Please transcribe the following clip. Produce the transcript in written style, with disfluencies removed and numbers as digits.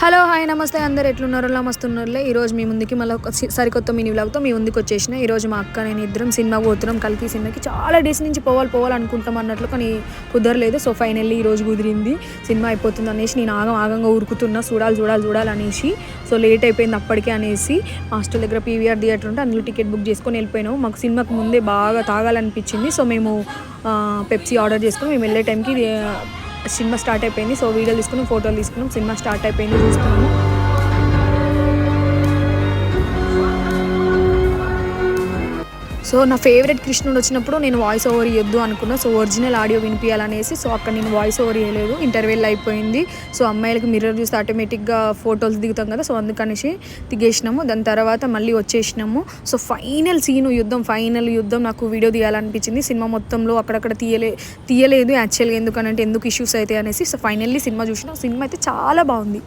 Hello hi నమస్తే అందరు ఎట్లున్నారో మస్తున్నారులే. ఈరోజు మీ ముందుకి మళ్ళీ ఒక సరికొత్త మినీ వ్లాగ్తో మీ ముందుకు వచ్చేసిన. ఈరోజు మా అక్క నేను ఇద్దరం సినిమాకి పోతున్నాం, కల్కి సినిమాకి. చాలా డేస్ నుంచి పోవాలి అనుకుంటాం అన్నట్లు, కానీ కుదరలేదు. సో ఫైనల్లీ ఈరోజు కుదిరింది. సినిమా అయిపోతుంది అనేసి నేను ఆగంగా ఉరుకుతున్నా, చూడాలి అనేసి. సో లేట్ అయిపోయింది అప్పటికే అనేసి హాస్టల్ దగ్గర పీవీఆర్ థియేటర్ ఉంటే అందులో టికెట్ బుక్ చేసుకొని వెళ్ళిపోయినాము. మాకు సినిమాకి ముందే బాగా తాగాలనిపించింది. సో మేము పెప్సీ ఆర్డర్ చేసుకుని మేము వెళ్ళే టైంకి సినిమా స్టార్ట్ అయిపోయింది. సో వీడియోలు తీసుకున్నాం, ఫోటోలు తీసుకున్నాం. సినిమా స్టార్ట్ అయిపోయింది, చూస్తున్నాము. సో నా ఫేవరెట్ కృష్ణుడు వచ్చినప్పుడు నేను వాయిస్ ఓవర్ ఇవ్వద్దు అనుకున్నా. సో ఒరిజినల్ ఆడియో వినిపించాలనేసి సో అక్కడ నేను వాయిస్ ఓవర్ ఇవ్వలేదు. ఇంటర్వెల్ అయిపోయింది. సో అమ్మాయిలకి మిర్రర్ చూస్తే ఆటోమేటిక్గా ఫోటోలు దిగుతాం కదా, సో అందుకనేసి దిగేసినాము. దాని తర్వాత మళ్ళీ వచ్చేసినాము. సో ఫైనల్ యుద్ధం నాకు వీడియో తీయాలనిపించింది. సినిమా మొత్తంలో అక్కడక్కడ తీయలేదు యాక్చువల్గా, ఎందుకు ఇష్యూస్ అయితే అనేసి. సో ఫైనల్లీ సినిమా చూసినా. సినిమా అయితే చాలా బాగుంది.